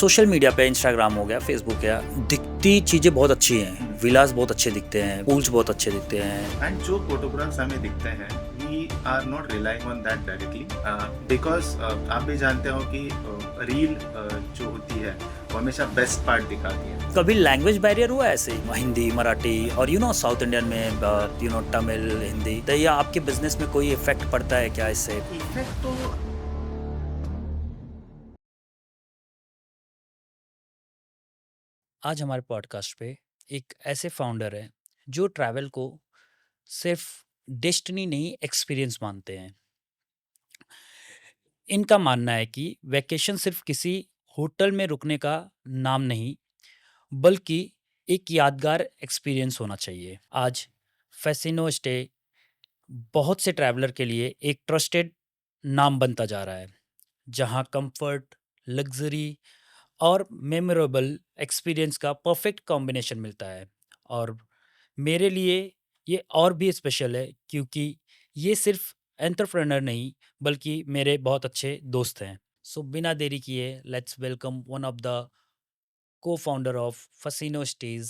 Social media पे Instagram हो गया, फेसबुक हो गया, दिखती चीज़ें बहुत अच्छी हैं, विलास बहुत अच्छे दिखते हैं, पूल्स बहुत अच्छे दिखते हैं। एंड जो फोटोग्राफ्स हमें दिखते हैं we are not relying on that directly because आप भी जानते हो कि रील जो होती है वो हमेशा बेस्ट पार्ट दिखाती है। कभी लैंग्वेज बैरियर हुआ है ऐसे हिंदी, मराठी और साउथ इंडियन में तमिल, हिंदी, तो या आपके बिजनेस में कोई इफेक्ट पड़ता है क्या इससे? इफेक्ट तो आज हमारे पॉडकास्ट पे एक ऐसे फाउंडर हैं जो ट्रैवल को सिर्फ डेस्टिनी नहीं, एक्सपीरियंस मानते हैं। इनका मानना है कि वैकेशन सिर्फ किसी होटल में रुकने का नाम नहीं, बल्कि एक यादगार एक्सपीरियंस होना चाहिए। आज फैसिनो स्टे बहुत से ट्रैवलर के लिए एक ट्रस्टेड नाम बनता जा रहा है, जहां कंफर्ट, लग्जरी और मेमोरेबल एक्सपीरियंस का परफेक्ट कॉम्बिनेशन मिलता है। और मेरे लिए ये और भी स्पेशल है क्योंकि ये सिर्फ एंटरप्रेनर नहीं, बल्कि मेरे बहुत अच्छे दोस्त हैं। सो बिना देरी किए let's welcome one of the co-founder of Fasino Stays,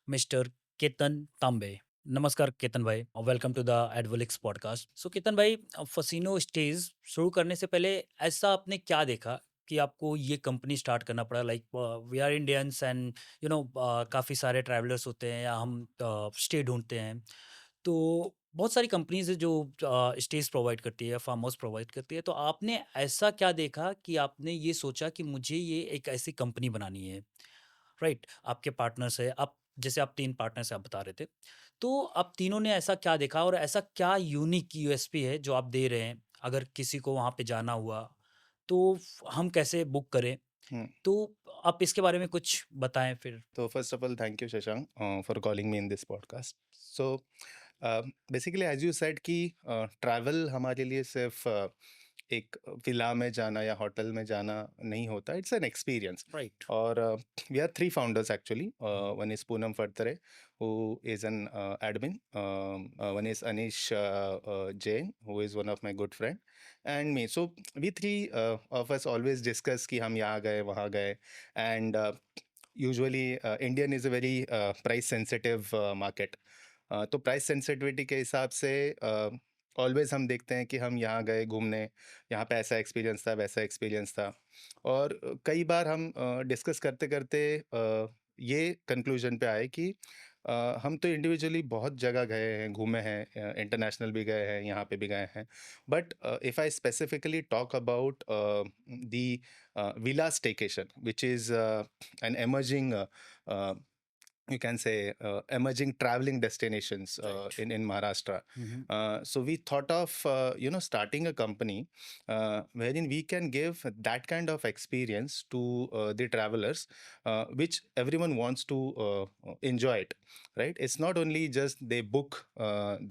mister Ketan तांबे। नमस्कार केतन भाई, वेलकम टू द एडवोलिक्स पॉडकास्ट। सो केतन भाई, फसीनो स्टेज शुरू करने से पहले ऐसा आपने क्या देखा कि आपको ये कंपनी स्टार्ट करना पड़ा? Like we are Indians and काफ़ी सारे ट्रैवलर्स होते हैं या हम स्टे ढूंढते हैं, तो बहुत सारी कंपनीज है जो स्टेज प्रोवाइड करती है, फार्म हाउस प्रोवाइड करती है। तो आपने ऐसा क्या देखा कि आपने ये सोचा कि मुझे ये एक ऐसी कंपनी बनानी है? राइट, आपके पार्टनर्स है, आप जैसे आप 3 पार्टनर्स आप बता रहे थे। तो आप तीनों ने ऐसा क्या देखा और ऐसा क्या यूनिक यूएसपी है जो आप दे रहे हैं? अगर किसी को वहाँ पे जाना हुआ, तो हम कैसे बुक करें? हम्म, तो आप इसके बारे में कुछ बताएँ फिर। तो first of all thank you Shashank for calling me in this podcast. So basically as you said कि ट्रैवल हमारे लिए सिर्फ एक विला में जाना या होटल में जाना नहीं होता, इट्स एन एक्सपीरियंस। राइट। और we are three founders actually. One is Poonam Fartare who is an admin. One is Anish Jain, who is one of my good friend, and me. So we three of us always discuss कि हम यहाँ गए वहाँ गए, and usually Indian is a very price sensitive market. तो price sensitivity के हिसाब से ऑलवेज हम देखते हैं कि हम यहाँ गए घूमने, यहाँ पे ऐसा एक्सपीरियंस था वैसा एक्सपीरियंस था। और कई बार हम डिस्कस करते करते ये कंक्लूजन पे आए कि हम तो इंडिविजुअली बहुत जगह गए हैं, घूमे हैं, इंटरनेशनल भी गए हैं, यहाँ पे भी गए हैं। But if I specifically talk about the villa staycation which is an emerging, you can say, emerging traveling destinations right. in Maharashtra. Hmm, hmm. So we thought of starting a company wherein we can give that kind of experience to the travelers, which everyone wants to enjoy it, right? It's not only just they book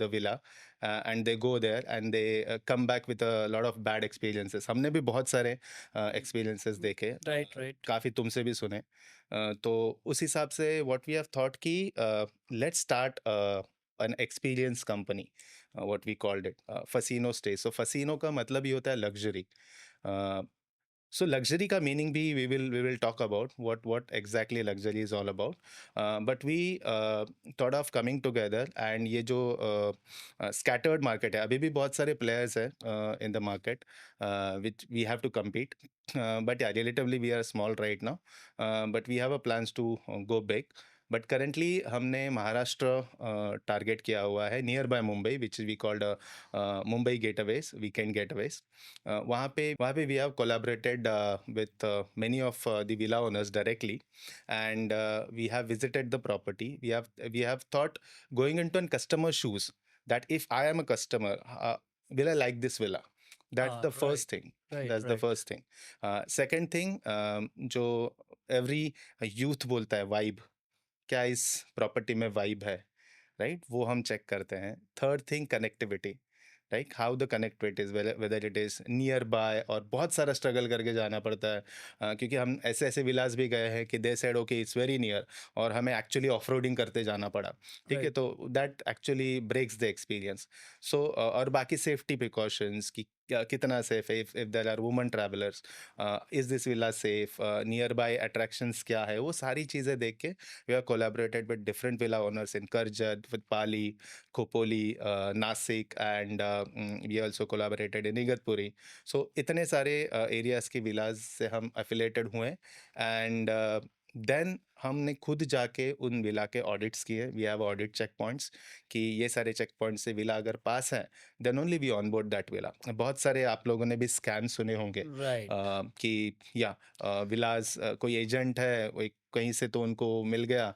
the villa and they go there and they come back with a lot of bad experiences. हमने भी बहुत सारे experiences देखे, right, right. काफ़ी तुमसे भी सुने। तो उस हिसाब से व्हाट वी हैव थॉट कि let's start an experience company, what we called it Fasino stay. So Fasino का मतलब ही होता है लग्जरी। सो लग्जरी का मीनिंग भी we will talk about what exactly luxury is all about. But we thought of coming together, and ये जो scattered market है, अभी भी बहुत सारे प्लेयर्स हैं in the market which we have to compete. But yeah, relatively we are small right now, but we have a plans to go big. But currently हमने Maharashtra target किया हुआ है, near by Mumbai, which we called Mumbai getaways, weekend getaways. वहाँ पे we have collaborated with many of the villa owners directly, and we have visited the property. We have thought going into an customer's shoes, that if I am a customer, will I like this villa? That's the right, first thing. Right, That's the right. first thing. Second thing, जो every youth बोलता है, vibe, क्या इस property में vibe है, right? वो हम check करते हैं। Third thing, connectivity, right? How the connectivity is, whether it is near by, और बहुत सारा स्ट्रगल करके जाना पड़ता है, क्योंकि हम ऐसे ऐसे विलास भी गए हैं कि they said okay it's very near, और हमें एक्चुअली ऑफ रोडिंग करते जाना पड़ा। ठीक है, राइट। तो that actually breaks the experience. So और बाकी सेफ्टी प्रिकॉशंस, कि कितना सेफ है, if there are woman travellers, is this villa safe, nearby attractions क्या है, वो सारी चीज़ें देख के we are collaborated with different villa owners in Karjat, with Pali, Khopoli, Nashik, and we also collaborated in Igatpuri. So इतने सारे एरियाज की विलाज से हम एफिलेटेड हुए, एंड देन हमने खुद जाके उन विला के ऑडिट्स किए. We have audit check points कि ये सारे चेक पॉइंट से विला अगर पास है, then only we on board that villa. बहुत सारे आप लोगों ने भी स्कैम सुने होंगे, राइट। कि या विलास, कोई एजेंट है, वो कहीं से तो उनको मिल गया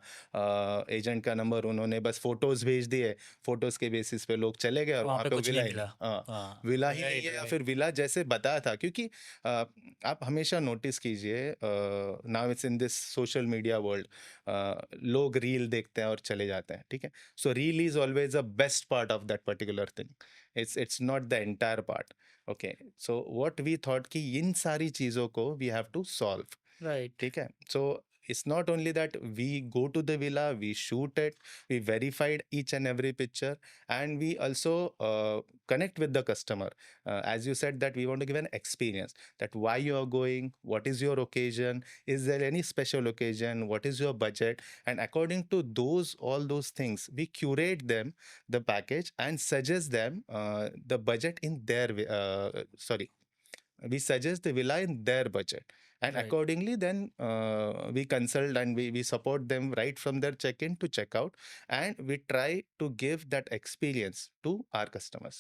एजेंट का नंबर, उन्होंने बस फोटोज भेज दिए, फोटोज के बेसिस पे लोग चले गए और वहाँ वहाँ पे पे कुछ विला नहीं ही नहीं. मिला। हाँ, हाँ, विला ही नहीं राइट, है, या राइट, फिर विला जैसे बताया था. क्योंकि आप हमेशा नोटिस कीजिए, now it's in this social media world, लोग रील देखते हैं और चले जाते हैं, ठीक है. So reel is always the best part of that particular thing. It's not the entire part. Okay, so what we thought कि इन सारी चीज़ों को we have to solve. Right, ठीक है. So it's not only that we go to the villa, we shoot it, we verified each and every picture, and we also connect with the customer, as you said that we want to give an experience, that why you are going, what is your occasion, is there any special occasion, what is your budget, and according to those, all those things, we curate them, the package, and suggest them the budget in their sorry, we suggest the villa in their budget, and right. accordingly then we consult, and we support them right from their check-in to check-out, and we try to give that experience to our customers.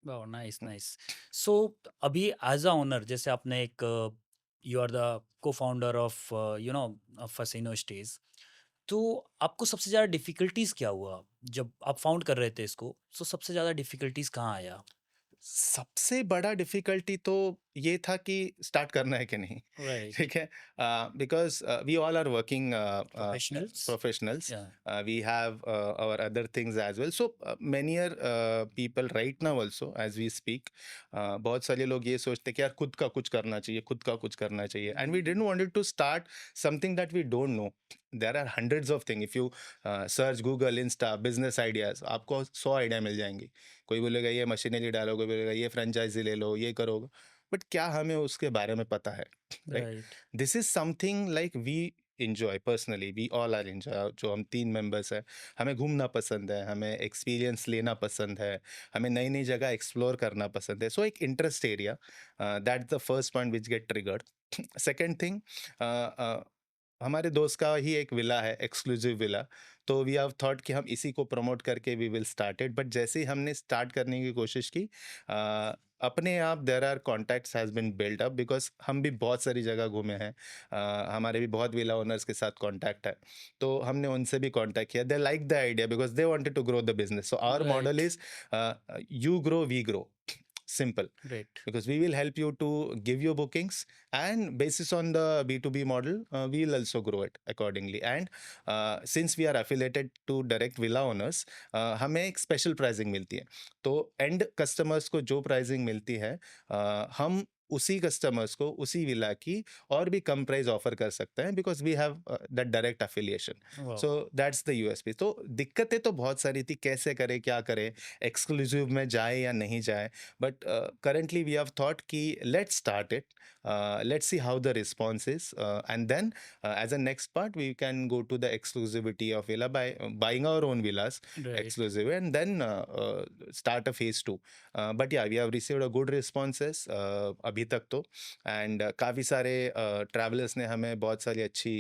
Wow! Nice, Mm. Nice. So अभी as a owner जैसे आपने एक you are the co-founder of you know Fascino Stays. तो आपको सबसे ज़्यादा difficulties क्या हुआ? जब आप फाउंड कर रहे थे इसको, तो सबसे ज़्यादा डिफ़िकल्टीज़ कहाँ आया? सबसे बड़ा डिफिकल्टी तो ये था कि स्टार्ट करना है कि नहीं. राइट, ठीक है. Because we all are working professionals? Professionals. Yeah, we have our other things as well, so many are people right now also as we speak. बहुत सारे लोग ये सोचते हैं कि यार खुद का कुछ करना चाहिए, खुद का कुछ करना चाहिए, and we didn't wanted to start something that we don't know. There are hundreds of things. If you search Google, Insta, business ideas, आपको 100 आइडिया मिल जाएंगी. कोई बोलेगा ये मशीनरी डालो, कोई बोलेगा ये फ्रेंचाइजी ले लो, ये करो. बट क्या हमें उसके बारे में पता है, right? Right, this is something like we enjoy personally, we all are enjoy. जो हम 3 मेंबर्स हैं, हमें घूमना पसंद है, हमें एक्सपीरियंस लेना पसंद है, हमें नई नई जगह एक्सप्लोर करना पसंद है. सो एक interest area, that the first point which get triggered. Second thing, हमारे दोस्त का ही एक विला है, एक्सक्लूसिव विला. तो वी हैव थॉट कि हम इसी को प्रमोट करके we will start it. But जैसे ही हमने स्टार्ट करने की कोशिश की, अपने आप there are contacts has been build up, because हम भी बहुत सारी जगह घूमे हैं. हमारे भी बहुत विला ओनर्स के साथ कॉन्टैक्ट है, तो हमने उनसे भी कॉन्टैक्ट किया. They like the idea because they wanted to grow the business. So our model right, is you grow we grow, simple, right, because we will help you to give you bookings, and basis on the B2B model, we will also grow it accordingly. And since we are affiliated to direct villa owners, हमें एक special pricing मिलती है. तो and customers को जो pricing मिलती है, हम उसी कस्टमर्स को उसी विला की और भी कम प्राइस ऑफर कर सकते हैं, because we have that direct affiliation. Wow! So that's the USP. तो दिक्कतें तो बहुत सारी थी, कैसे करें, क्या करें, एक्सक्लूसिव में जाए या नहीं जाए. But currently we have thought ki let's start it, let's see how the response is, and then as a next part we can go to the exclusivity of villa by buying our own villas right. exclusive, and then start a phase 2. But yeah, we have received a good responses अभी तक तो. And काफ़ी सारे travelers ने हमें बहुत सारी अच्छी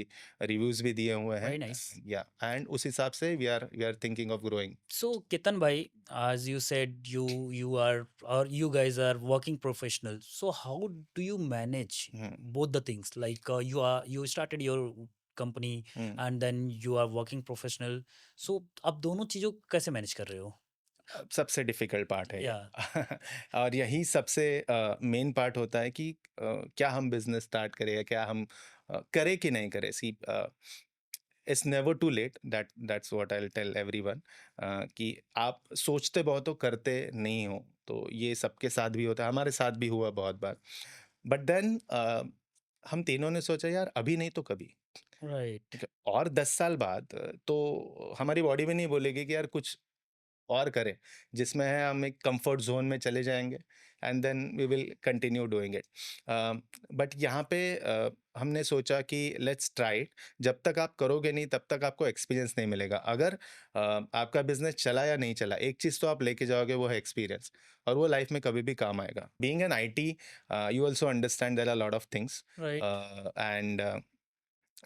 reviews भी दिए हुए हैं. Very nice. Yeah, and उस हिसाब से we are thinking of growing. So Ketan bhai, as you said, you are or you guys are working professional. So how do you manage Hmm. both the things? Like you started your company Hmm. and then you are working professional. So आप दोनों चीजों को कैसे manage कर रहे हो? सबसे difficult part है ये. या, और यही सबसे मेन पार्ट होता है कि क्या हम बिज़नेस स्टार्ट करें, या क्या हम करें कि नहीं करें. See, it's never too late, that's what I will tell everyone, कि आप सोचते बहुत हो, करते नहीं हो. तो ये सबके साथ भी होता है, हमारे साथ भी हुआ बहुत बार. बट देन हम तीनों ने सोचा यार अभी नहीं तो कभी. राइट, ठीक है, और 10 साल बाद तो हमारी बॉडी में नहीं बोलेगी कि यार कुछ और करें, जिसमें है हम एक कंफर्ट ज़ोन में चले जाएँगे, and then we will continue doing it. But यहाँ पे हमने सोचा कि लेट्स ट्राई इट। जब तक आप करोगे नहीं तब तक आपको एक्सपीरियंस नहीं मिलेगा। अगर आपका बिजनेस चला या नहीं चला, एक चीज़ तो आप लेके जाओगे, वो है एक्सपीरियंस, और वो लाइफ में कभी भी काम आएगा। Being an IT, you also understand there are lot of things, and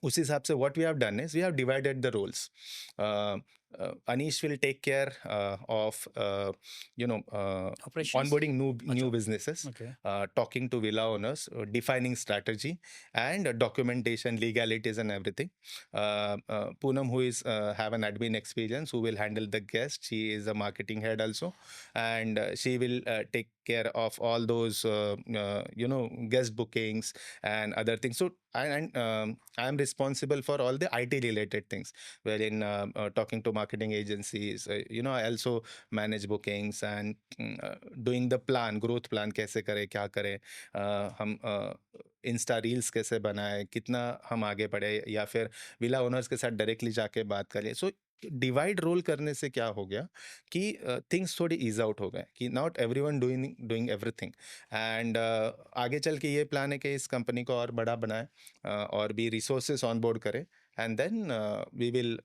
उस हिसाब से what we have done is we have divided the roles. Anish will take care of Operations? onboarding new अच्छा, businesses, okay. talking to villa owners, defining strategy and documentation, legalities and everything. Poonam, who is have an admin experience, who will handle the guests. She is a marketing head also, and she will take care of all those guest bookings and other things. So I am responsible for all the IT related things, wherein talking to marketing agencies. I also manage bookings and doing the plan, growth plan कैसे करें, क्या करें, हम Insta reels कैसे बनाएं, कितना हम आगे बढ़े, या फिर विला ओनर्स के साथ डायरेक्टली जाके बात करें। सो डिवाइड रोल करने से क्या हो गया कि थिंग्स थोड़ी ईज आउट हो गए, कि not everyone doing doing everything. And आगे चल के ये प्लान है कि इस कंपनी को और बड़ा बनाए, और भी रिसोर्सेस ऑन बोर्ड करें, and then we will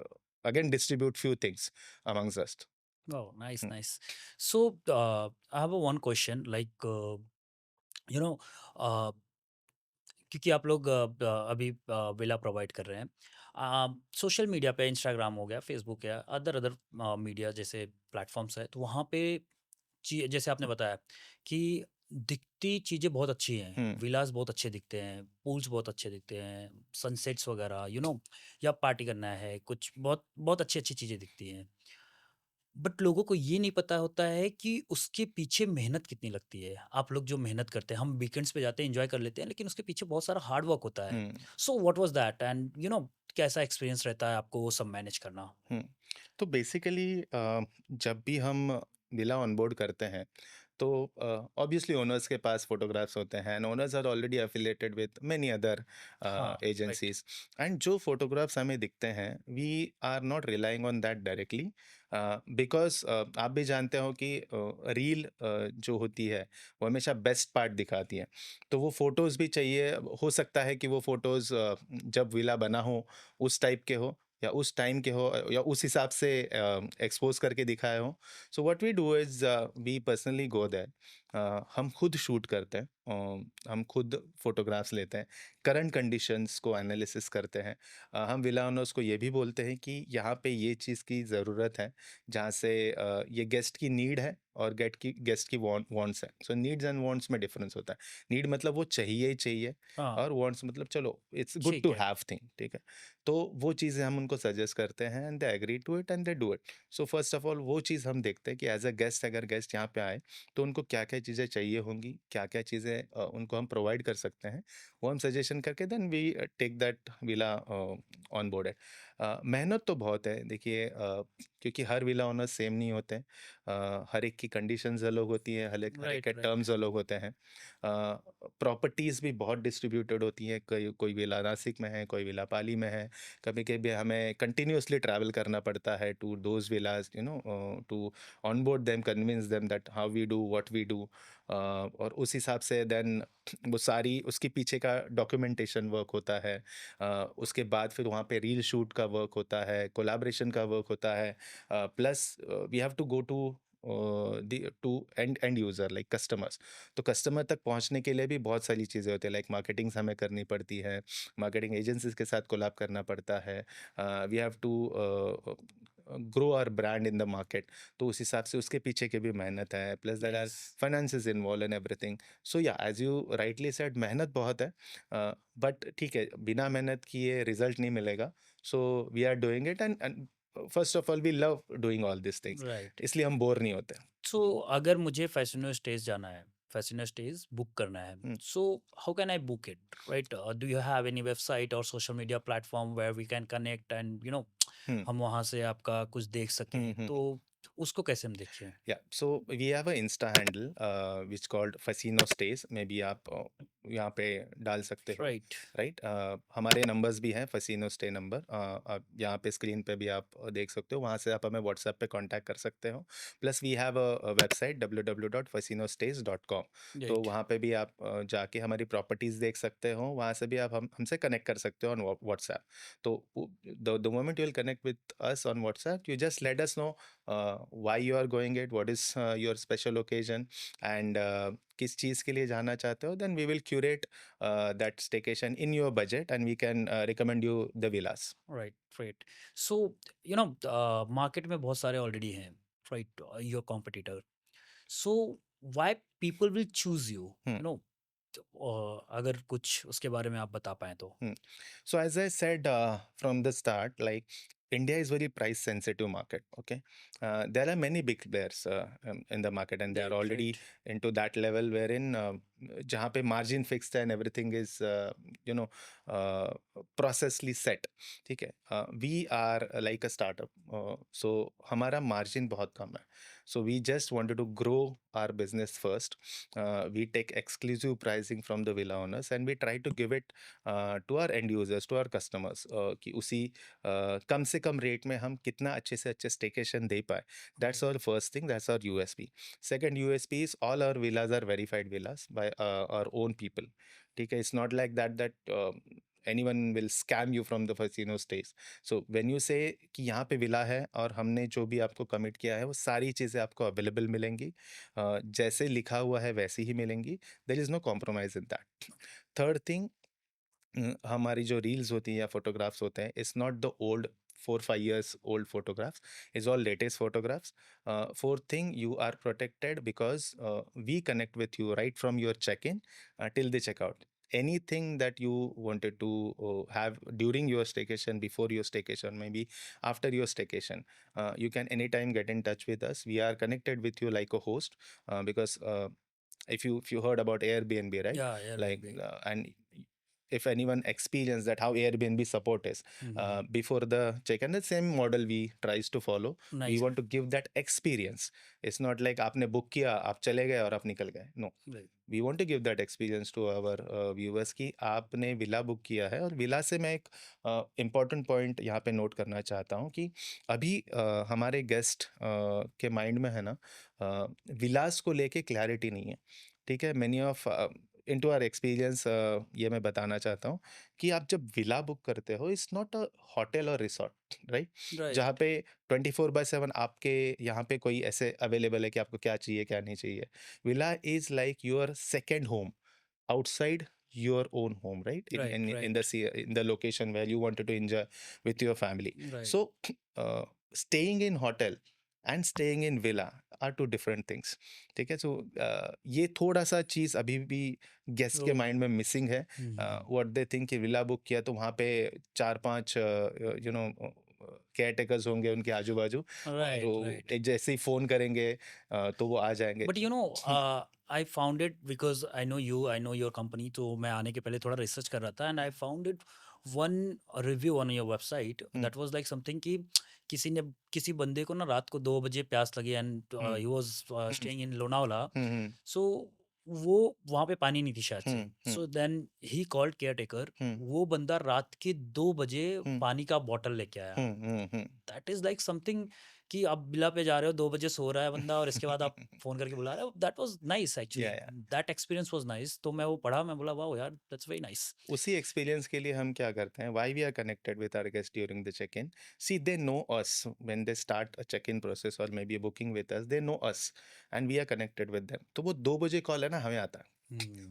again distribute few things amongst us. Oh, nice, Hmm. nice. So, I have a one question, like, you know, uh, क्योंकि आप लोग अभी विला प्रोवाइड कर रहे हैं, सोशल मीडिया पे Instagram हो गया, फेसबुक या अदर अदर मीडिया जैसे प्लेटफॉर्म्स है, तो वहाँ पे जैसे आपने बताया कि दिखती चीज़ें बहुत अच्छी हैं, Hmm. विलास बहुत अच्छे दिखते हैं, पूल्स बहुत अच्छे दिखते हैं, सनसेट्स वगैरह, या पार्टी करना है, कुछ बहुत बहुत अच्छी अच्छी चीज़ें दिखती हैं। बट लोगों को ये नहीं पता होता है कि उसके पीछे मेहनत कितनी लगती है। आप लोग जो मेहनत करते हैं, हम वीकेंड्स पे जाते हैं, एन्जॉय कर लेते हैं, लेकिन उसके पीछे बहुत सारा हार्ड वर्क होता है। Hmm. So what was that and कैसा एक्सपीरियंस रहता है आपको वो सब मैनेज करना? Hmm. तो बेसिकली जब भी हम विला ऑनबोर्ड करते हैं, तो ऑब्वियसली ओनर्स के पास फोटोग्राफ्स होते हैं, and owners are already affiliated with many other हाँ, राइट। एजेंसीज। एंड जो फोटोग्राफ्स हमें दिखते हैं, we are not relying on that directly, because आप भी जानते हो कि रील जो होती है वो हमेशा बेस्ट पार्ट दिखाती है। तो वो फोटोज़ भी चाहिए, हो सकता है कि वो फोटोज़ जब विला बना हो उस टाइप के हो, या उस टाइम के हो, या उस हिसाब से एक्सपोज करके दिखाए हो। So what we do is we personally go there, हम खुद शूट करते हैं, हम खुद फोटोग्राफ्स लेते हैं, करंट कंडीशंस को एनालिसिस करते हैं। हम विला ओनर्स को ये भी बोलते हैं कि यहाँ पे ये चीज़ की ज़रूरत है, जहाँ से ये गेस्ट की नीड है और गेस्ट की वांट्स है। सो नीड्स एंड वांट्स में डिफरेंस होता है। नीड मतलब वो चाहिए ही चाहिए, हाँ, और वांट्स मतलब चलो इट्स गुड ठीक टू है। हैव थिंग, ठीक है। तो वो चीज़ें हम उनको सजेस्ट करते हैं, and they agree to it and they do it. So first of all वो चीज़ हम देखते हैं कि एज अ गेस्ट, अगर गेस्ट यहाँ पे आए तो उनको क्या क्या चीज़ें चाहिए होंगी, क्या क्या चीज़ें उनको हम प्रोवाइड कर सकते हैं, वो हम सजेशन करके then we take that villa on board है। मेहनत तो बहुत है, देखिए, क्योंकि हर विला ओनर सेम नहीं होते हैं। हर एक की कंडीशंस अलग होती है, हर एक के राइट, राइट। टर्म्स अलग होते हैं। प्रॉपर्टीज़ भी बहुत डिस्ट्रीब्यूटेड होती हैं, कोई कोई विला नासिक में है, कोई विला पाली में है। कभी कभी हमें कंटिन्यूअसली ट्रैवल करना पड़ता है to those villas, to onboard them, convince them that how we do what we do. और उस हिसाब से देन वो सारी उसके पीछे का डॉक्यूमेंटेशन वर्क होता है। उसके बाद फिर वहाँ पे रील शूट का वर्क होता है, कोलैबोरेशन का वर्क होता है, plus we have to go to end user like customers. तो कस्टमर तक पहुंचने के लिए भी बहुत सारी चीज़ें होती है, लाइक मार्केटिंग्स हमें करनी पड़ती है, मार्केटिंग एजेंसीज के साथ कोलैब करना पड़ता है। We have to grow our brand in the market. तो उस हिसाब से उसके पीछे की भी मेहनत है, plus there are yes. Finances involve in everything. So yeah as you rightly said, मेहनत बहुत है, बट ठीक है, बिना मेहनत किए रिजल्ट नहीं मिलेगा। So we are doing it, and first of all we love doing all this things, right. इसलिए हम बोर नहीं होते। सो अगर मुझे फैसिनो स्टेज जाना है, फैसिनो स्टेज बुक करना है, hmm, so how can I book it, right? Do you have any website और social media platform where we can connect and hmm, हम वहाँ से आपका कुछ देख सकें, हम्म। तो उसको कैसे हम देखें? Yeah, so we have a Insta handle which called Fasino Stays. Maybe आप यहाँ पे डाल सकते हो, राइट। राइट। हमारे नंबर्स भी हैं, फसीनो स्टे नंबर, आप यहाँ पे स्क्रीन पे भी आप देख सकते हो, वहाँ से आप हमें व्हाट्सएप पे कांटेक्ट कर सकते हो। Plus we have a website www.fasinostays.com। तो राइट। वहाँ पे भी आप जाके हमारी प्रॉपर्टीज़ देख सकते हो, वहाँ से भी आप हमसे कनेक्ट कर सकते हो ऑन व्हाट्सएप। तो the moment you will connect with us on WhatsApp, you just let us know why you are going it, what is your special occasion, and किस चीज़ के लिए जाना चाहते हो, then we will curate that staycation in your budget, and we can recommend you the villas. Right. Right. So market में बहुत सारे ऑलरेडी हैं, right, your competitor. So why people will choose you, Hmm. अगर कुछ उसके बारे में आप बता पाएं तो। Hmm. So as I said from the start, like India is very price sensitive market. Okay, there are many big players in the market, and they are right. already right. into that level wherein जहाँ पे margin fixed है and everything is you know uh, processly set. ठीक है, we are like a startup, so हमारा margin बहुत कम है. So we just wanted to grow our business first. We take exclusive pricing from the villa owners, and we try to give it to our end users, to our customers, कि उसी कम से कम rate में हम कितना अच्छे से अच्छे staycation दे पाए. That's our first thing, that's our USP. Second USP is all our villas are verified villas by our own people. ठीक है, it's not like that anyone will scam you from the casino stays. So when you say कि यहाँ पे villa है और हमने जो भी आपको कमिट किया है वो सारी चीज़ें आपको अवेलेबल मिलेंगी, जैसे लिखा हुआ है वैसी ही मिलेंगी. There is no compromise in that. Third thing, हमारी जो रील्स होती हैं या फोटोग्राफ्स होते हैं, it's not the old 4-5 years old photographs, is all latest photographs. Fourth thing, you are protected because we connect with you right from your check-in till the checkout. Anything that you wanted to have during your staycation, before your staycation, maybe after your staycation, you can anytime get in touch with us. We are connected with you like a host, because if you heard about Airbnb, right? या Like Airbnb. and if anyone experienced that how Airbnb support is before the check, and the same model we tries to follow. We nice. want to give that experience. It's not like आपने book किया, आप चले गए और आप निकल गए. No, right. we want to give that experience to our viewers कि आपने विला बुक किया है. और विला से मैं एक इम्पॉर्टेंट पॉइंट यहाँ पे नोट करना चाहता हूँ कि अभी हमारे गेस्ट के माइंड में है ना, विलास को लेके क्लैरिटी नहीं है. ठीक है, many of into our experience, ये मैं बताना चाहता हूँ कि आप जब विला बुक करते हो, इट्स नॉट अ होटल और रिसॉर्ट, राइट, जहाँ राइट। पे 24/7 आपके यहाँ पे कोई ऐसे अवेलेबल है कि आपको क्या चाहिए क्या नहीं चाहिए. Villa is like your second home outside your own home, right? In right. in in the right. in the location where you wanted to enjoy with your family. Right. So staying in hotel and staying in villa are two different things. ठीक है, so ये थोड़ा सा चीज़ अभी भी guest के mind में missing है. व्हाट दे थिंक कि विला बुक किया तो वहाँ पे 4-5 केयर टेकर्स होंगे उनके आजू बाजू, और राइट। वो राइट। जैसे ही फोन करेंगे तो वो आ जाएंगे. But I found it because I know you, I know your company, तो मैं आने के पहले थोड़ा रिसर्च कर रहा था and I found it one review on your website hmm, that was like something कि किसी ने किसी बंदे को ना रात को 2 बजे प्यास लगी and hmm, he was hmm, staying in Lonavala. Hmm, so वो वहाँ पे पानी नहीं थी शायद से, hmm, so then he called caretaker. Hmm, वो बंदा रात के 2 बजे हम्म, पानी का बॉटल लेके आया। हम्म. दैट इज लाइक समथिंग कि आप बिला पे जा रहे हो, 2 बजे सो रहा है बंदा और इसके बाद आप फोन करके बुला रहे हो। That was nice actually, yeah that experience was nice. तो मैं वो पढ़ा, मैं बोला वाह यार, दैट्स वेरी नाइस। उसी एक्सपीरियंस के लिए हम क्या करते हैं, why we are connected with our guest during the check in. See, they know us when they start a check in process और maybe booking with us, they know us and we are connected with them. तो वो 2 बजे call है ना, हमें आता है,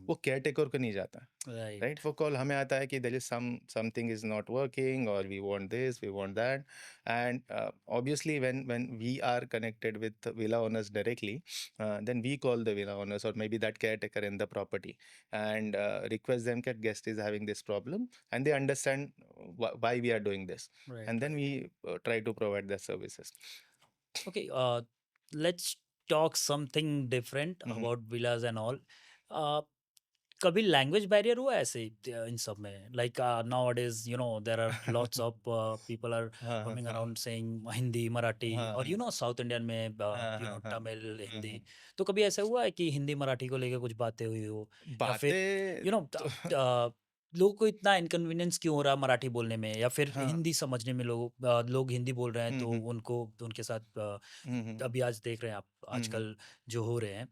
वो केयर टेकर को नहीं जाता. Right, right. वो कॉल हमें आता है कि there is something is not working और we want this, we want that. And obviously when we are connected with villa owners directly, then we call the villa owners or maybe that caretaker in the property and request them that guest is having this problem, and they understand why we are doing this, right. and then right. we try to provide the services. Okay, let's talk something different Mhm. About villas and all. कभी language barrier हुआ है ऐसे इन सब में? Like nowadays there are lots of people are हाँ, हाँ, roaming हाँ। अराउंड सेइंग हिंदी, मराठी हाँ, और हाँ। साउथ इंडियन में हाँ, हाँ, हाँ। तमिल, हुँ, हिंदी। हुँ। तो कभी ऐसा हुआ है कि हिंदी, मराठी को लेके कुछ बातें हुई हो? या फिर बातें यू नो तो लोगों को इतना इनकन्वीनियंस क्यों हो रहा है मराठी बोलने में, या फिर हाँ। हिंदी समझने में लोग हिंदी बोल रहे हैं हुँ, तो हुँ। उनको उनके साथ हुँ, हुँ। अभी आज देख रहे हैं आप हुँ, हुँ। आजकल जो हो रहे हैं,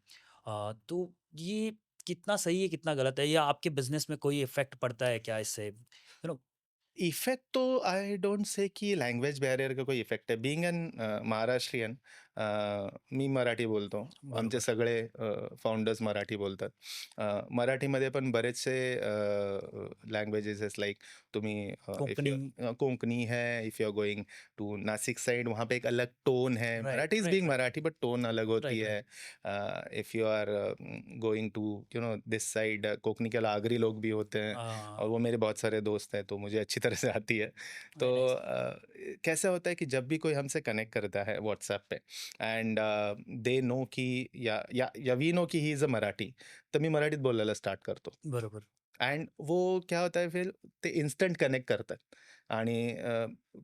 तो ये कितना सही है कितना गलत है, या आपके बिजनेस में कोई इफेक्ट पड़ता है क्या इससे? नो। इफ़ेक्ट तो आई डोंट से की लँग्वेज बॅरियर का कोई इफ़ेक्ट आहे. बीइंग एन महाराष्ट्रीयन मी मराठी बोलतो. आमचे बरोबर. सगळे फाउंडर्स मराठी बोलतात. मराठीमध्ये पण बरेचसे लँग्वेजेस इज़ लाइक तुम्ही इफ कोंकणी. यू कोंकणी है, if you are going to Nashik side वहाँ पे एक अलग टोन है. Right, Marathi is right, being right, Marathi but tone अलग होती राइट, है. Right. If you are going to this side Konkani के आगरी लोग भी होते हैं. और वो मेरे बहुत सारे दोस्त हैं तो मुझे अच्छी तरह से आती है। तो वेरी नाइस. कैसा होता है कि जब भी कोई हमसे कनेक्ट करता है व्हाट्सएप पे एंड दे नो की या वी नो की ही इज़ अ मराठी, तर मी मराठीत बोलायला स्टार्ट करतो. बरोबर. अँड वो क्या होता है फिर ते इन्स्टंट कनेक्ट करतात आणि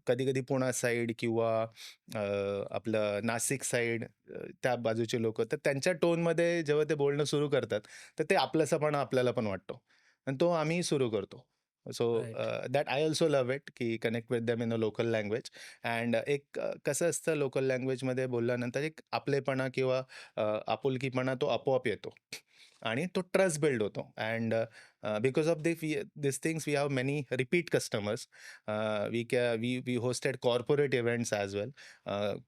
कधी-कधी पुणा साइड किंवा आपलं नाशिक साइड त्या बाजूचे लोकं तर त्यांच्या टोनमध्ये जेव्हा ते बोलणं सुरू करतात, तर ते आपलंसपणा आपल्याला पण वाटतो आणि तो आम्ही सुरू करतो. So right. That I also love it की connect with them in a local language and एक कसं असतं लोकल लँग्वेजमध्ये बोलल्यानंतर एक आपलेपणा किंवा आपुलकीपणा तो आपोआप येतो आणि तो ट्रस्ट बिल्ड होतो and because of this things we have many repeat customers we hosted corporate events as well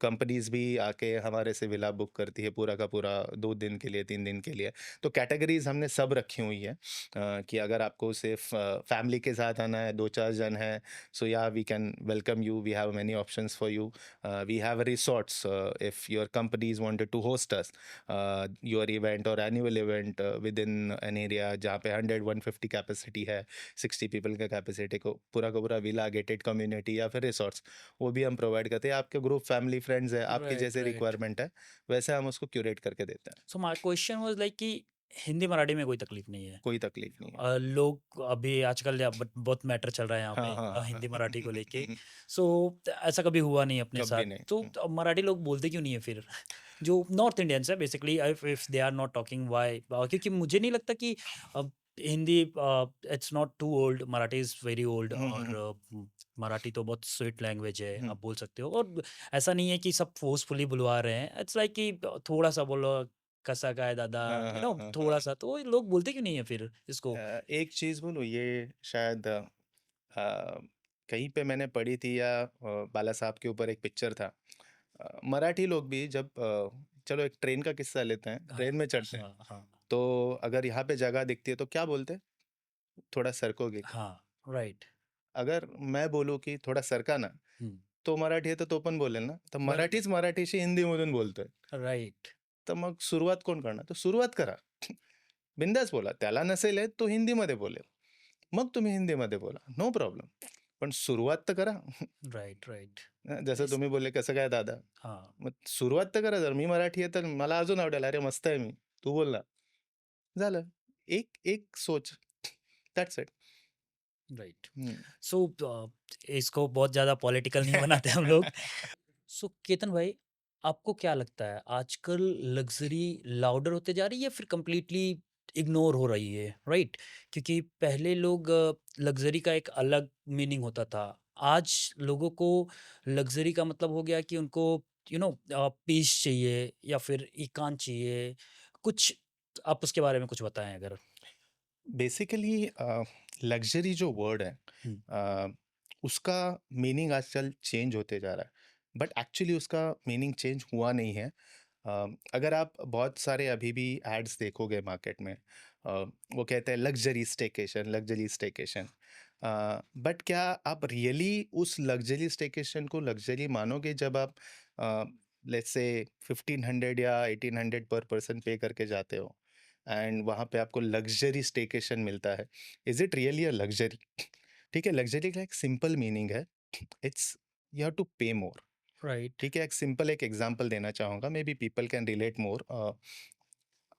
companies भी आके हमारे से विला बुक करती है पूरा का पूरा 2 दिन के लिए 3 दिन के लिए तो कैटेगरीज हमने सब रखी हुई है कि अगर आपको सिर्फ फैमिली के साथ आना है 2-4 जन है so yeah we can welcome you we have many options for you we have resorts if your companies wanted to host us your event और annual event within an area जहाँ पे 100-150 capacity है 60 people का capacity को पूरा villa gated community या फिर resorts वो भी हम प्रोवाइड करते हैं आपके ग्रुप फैमिली फ्रेंड्स है आपके राइट, जैसे राइट. रिक्वायरमेंट है वैसे हम उसको क्यूरेट करके देते हैं so my question was like कि हिंदी, मराठी में कोई तकलीफ नहीं है. कोई तकलीफ नहीं है लोग अभी आजकल बहुत मैटर चल रहा है यहाँ पे हाँ हाँ हाँ हिंदी, मराठी को लेके. हम्म, सो ऐसा कभी हुआ नहीं अपने साथ. कभी नहीं तो मराठी लोग बोलते क्यों नहीं है फिर? जो नॉर्थ इंडियंस है basically, if they are not talking why? क्योंकि मुझे नहीं लगता कि Hindi it's not too old, Marathi is very old. Hmm, और मराठी तो बहुत स्वीट लैंग्वेज है, हम्म, आप बोल सकते हो. और ऐसा नहीं है कि सब फोर्सफुली बुलवा रहे हैं. इट्स लाइक कि थोड़ा सा बोलो, कसा काय दादा, हाँ हाँ हाँ थोड़ा सा. तो लोग बोलते क्यों नहीं है फिर इसको? एक चीज़ बोलूँ ये शायद कहीं पे मैंने पढ़ी थी या बाला साहब के ऊपर एक पिक्चर था मराठी लोग भी जब चलो एक ट्रेन का किस्सा लेते हैं हाँ, ट्रेन में चढ़ते हैं हाँ, हाँ, तो अगर यहाँ पे जगह दिखती है तो क्या बोलते हैं थोड़ा सरकोगे क्या हाँ, राइट. अगर मैं बोलूँ की थोडा सरका ना, हं, तो मराठी आहे तर तो पण बोलेल ना. तर बरोबर. मराठीच मराठीशी हिंदीमधून बोलतोय. राइट. तर मग सुरुवात कोण करणार? तर सुरुवात करा. बिंदास बोला. त्याला नसेल येत तो हिंदीमध्ये बोलेल. मग तुम्ही हिंदीमध्ये बोला. No problem. पण सुरुवात तर करा. Right, right. जसं येस. तुम्ही बोलले, "कसं काय दादा?" हाँ, मग सुरुवात तर करा. जर मी मराठी आहे तर मला अजून आवडेल. "अरे मस्त आहे मी. तू बोल ना." झालं. एक एक सोच. That's it. राइट. हं. सो इसको बहुत ज़्यादा पॉलिटिकल नहीं बनाते हम लोग. सो केतन भाई, आपको क्या लगता है आजकल लग्ज़री लाउडर होते जा रही है या फिर कंप्लीटली इग्नोर हो रही है, राइट? क्योंकि पहले लोग लग्ज़री का एक अलग मीनिंग होता था. आज लोगों को लग्ज़री का मतलब हो गया कि उनको पीस चाहिए या फिर एकांत चाहिए. कुछ आप उसके बारे में कुछ बताएँ अगर? बेसिकली लग्ज़री जो वर्ड है हुँ, अ, उसका मीनिंग आजकल चेंज होते जा रहा है बट एक्चुअली उसका मीनिंग चेंज हुआ नहीं है अगर आप बहुत सारे अभी भी एड्स देखोगे मार्केट में वो कहते हैं लग्जरी स्टेकेशन बट क्या आप रियली उस लग्जरी स्टेकेशन को लग्जरी मानोगे जब आप लेट्स से 1500 या 1800 पर पर्सन पे करके जाते हो एंड वहाँ पे आपको लग्जरी स्टेकेशन मिलता है is it really a luxury ठीक है लग्जरी का एक सिंपल मीनिंग है इट्स यू हैव टू पे मोर राइट. ठीक है एक सिंपल एक एग्जांपल देना चाहूँगा may be people can relate मोर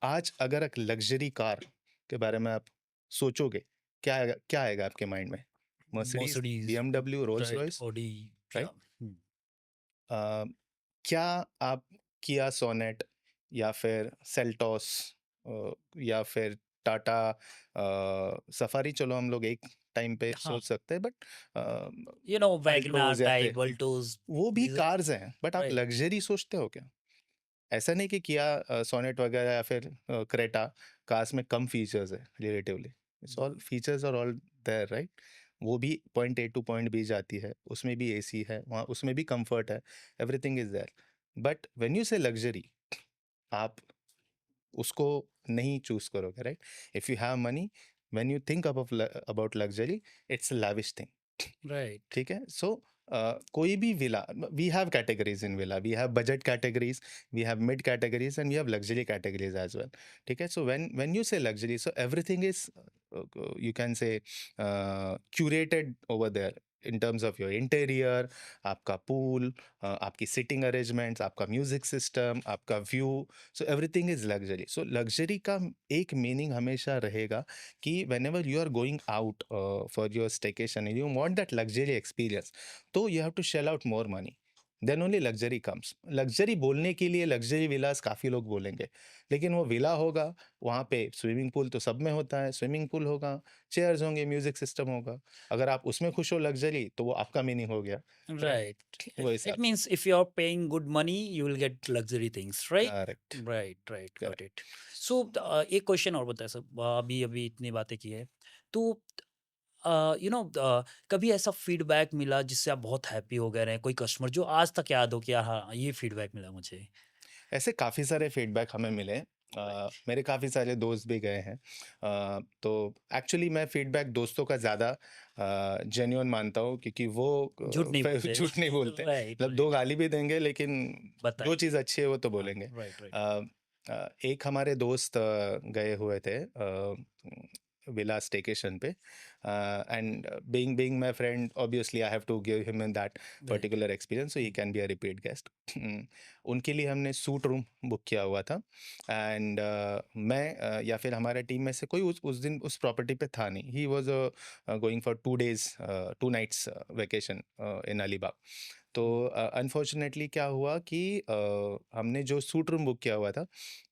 आज अगर एक लग्जरी कार के बारे में आप सोचोगे, क्या आएगा आपके माइंड में? Mercedes, Mercedes, BMW, Rolls right, Royce, Audi, या राइट? क्या आप किया सोनेट या फिर सेल्टॉस या फिर टाटा सफारी, चलो हम लोग एक टाइम पे हाँ, सोच सकते हैं, बट वैगनार अल्ट्रोज या टाइप, फिर वल्टोज, वो भी these are- कार्स हैं, बट आप राइट। लग्जरी सोचते हो क्या? ऐसा नहीं कि किया सोनेट वगैरह या फिर क्रेटा कार्स में कम फीचर्स है relatively, it's all features are all there, right? वो भी point A to point B जाती है, उसमें भी एसी है वहाँ, उसमें भी कंफर्ट है, everything is there. But when you say luxury, आप उसको नहीं चूज करोगे, right? If you have money, when you think about luxury, it's lavish thing. Right, ठीक है, सो कोई भी villa, we have categories in villa, we have budget categories, we have mid categories and we have luxury categories as well. ठीक है, so when you say luxury, so everything is, you can से, curated over there in terms of your interior, आपका pool, आपकी sitting arrangements, आपका music system, आपका view, so everything is luxury. So luxury का एक meaning हमेशा रहेगा कि whenever you are going out for your staycation and you want that luxury experience, तो you have to shell out more money, then only luxury comes. Luxury बोलने के लिए luxury विलास काफ़ी लोग बोलेंगे, लेकिन वो विला होगा, वहाँ पे स्विमिंग पूल तो सब में होता है, स्विमिंग पूल होगा, चेयर्स होंगे, म्यूजिक सिस्टम होगा। अगर आप उसमें खुश हो लग्जरी, तो वो आपका मीनिंग हो गया, राइट? राइट। वो इट हिसाब से। Means if you are paying good money you will get luxury things, right? Correct, right, right, got correct. It. So एक क्वेश्चन और बताए सर, अभी अभी इतनी बातें की है तो कभी ऐसा फीडबैक मिला जिससे आप बहुत हैप्पी हो गए रहे, कोई कस्टमर जो आज तक याद हो कि यार हाँ ये फीडबैक मिला मुझे? ऐसे काफ़ी सारे फीडबैक हमें मिले। राइट, मेरे काफ़ी सारे दोस्त भी गए हैं। तो एक्चुअली मैं फीडबैक दोस्तों का ज़्यादा जेन्युइन मानता हूँ, क्योंकि वो झूठ नहीं फिर बोलते। झूठ नहीं बोलते। राइट, मतलब 2 राइट, गाली भी देंगे, लेकिन जो बताइए। चीज़ अच्छी है वो तो हाँ, बोलेंगे। Right, right. एक हमारे दोस्त गए हुए थे विला स्टेकेशन पे, and being my friend, obviously I have to give him in that right. Particular experience, so he can be a repeat guest. उनके लिए हमने सूट रूम बुक किया हुआ था, एंड मैं या फिर हमारे टीम में से कोई उस दिन उस प्रॉपर्टी पे था नहीं। He was going for 2 days 2 nights vacation in Alibag. तो अनफॉर्चुनेटली क्या हुआ कि हमने जो सूट रूम बुक किया हुआ था,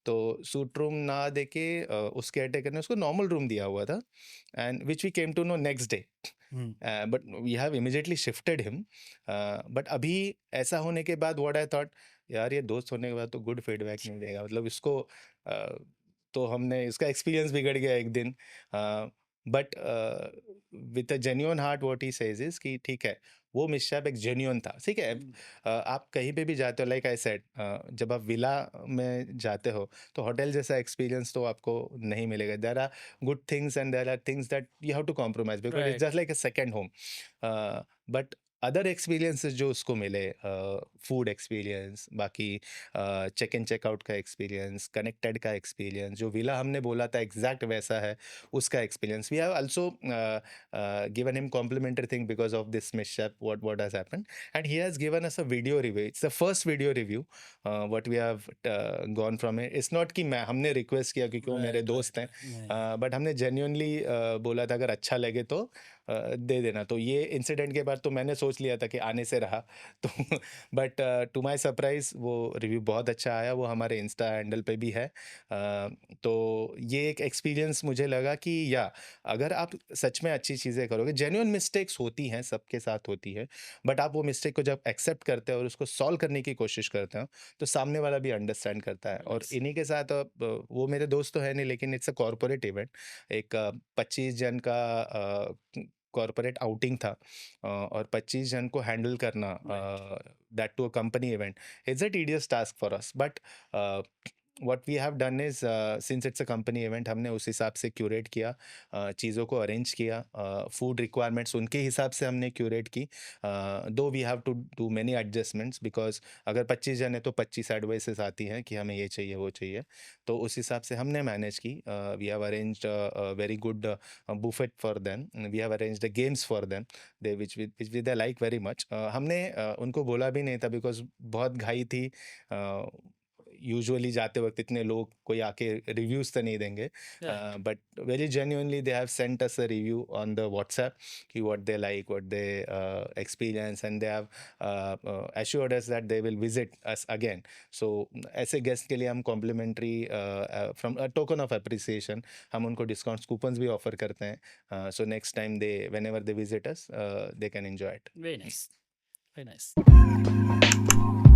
तो सूट रूम ना देके उस केयरटेकर ने उसको नॉर्मल रूम दिया हुआ था, and which we came to know next day. Hmm, but we have immediately shifted him. But अभी ऐसा होने के बाद व्हाट आई थॉट, यार ये दोस्त होने के बाद तो गुड फीडबैक नहीं देगा, मतलब इसको तो हमने इसका एक्सपीरियंस बिगड़ गया एक दिन। But with a genuine heart what he says is कि ठीक है, वो मिसशैप एक जेन्युइन था, ठीक है। आप कहीं पे भी जाते हो, लाइक आई सेड, जब आप विला में जाते हो तो होटल जैसा एक्सपीरियंस तो आपको नहीं मिलेगा। There are good things and there are things that you have to compromise, because it's right, just like a second home. But other experiences जो उसको मिले, फूड एक्सपीरियंस, बाकी चेक इन चेकआउट का एक्सपीरियंस, कनेक्टेड का experience, जो villa हमने बोला था एग्जैक्ट वैसा है, उसका experience. We have also given him complimentary thing because of this mishap what has happened, and he has given us a video review. It's the first video review what we have gone from it. It's not कि मैं हमने request किया क्योंकि वो मेरे right, दोस्त right, हैं, नहीं, बट हमने जेन्युइनली बोला था अगर अच्छा लगे तो दे देना। तो ये इंसिडेंट के बाद तो मैंने सोच लिया था कि आने से रहा। तो बट टू माय सरप्राइज वो रिव्यू बहुत अच्छा आया, वो हमारे इंस्टा हैंडल पे भी है। तो ये एक एक्सपीरियंस मुझे लगा कि या अगर आप सच में अच्छी चीज़ें करोगे, जेन्युइन मिस्टेक्स होती हैं, सबके साथ होती है, बट आप वो मिस्टेक को जब एक्सेप्ट करते हो और उसको सॉल्व करने की कोशिश करते हो, तो सामने वाला भी अंडरस्टैंड करता है। और यस, इन्हीं के साथ वो मेरे दोस्त तो है नहीं, लेकिन इट्स अ कॉर्पोरेट इवेंट, एक 25 जन का कॉर्पोरेट आउटिंग था, और 25 जन को हैंडल करना, right, that to a company event, it's a tedious task for us. But what we have done is, since it's a company event, हमने उस हिसाब से क्यूरेट किया, चीज़ों को अरेंज किया, फूड रिक्वायरमेंट्स उनके हिसाब से हमने क्यूरेट की। Though we have to do many adjustments, because अगर 25 जन है तो 25 एडवाइसेस आती हैं कि हमें ये चाहिए वो चाहिए, तो उस हिसाब से हमने मैनेज की। We have arranged very good buffet for them, we have arranged games for them, they which they like very much. हमने उनको बोला भी नहीं था, बिकॉज बहुत घाई थी। यूजुअली जाते वक्त इतने लोग कोई आके रिव्यूज तो नहीं देंगे, Right. but very genuinely they have sent us a review on the WhatsApp ki what they like, what they experience, and they have assured us that they will visit us again. So ऐसे guest के लिए हम complimentary from a token of appreciation हम उनको discounts coupons भी offer करते हैं, so next time they whenever they visit us they can enjoy it. Very nice. Very nice.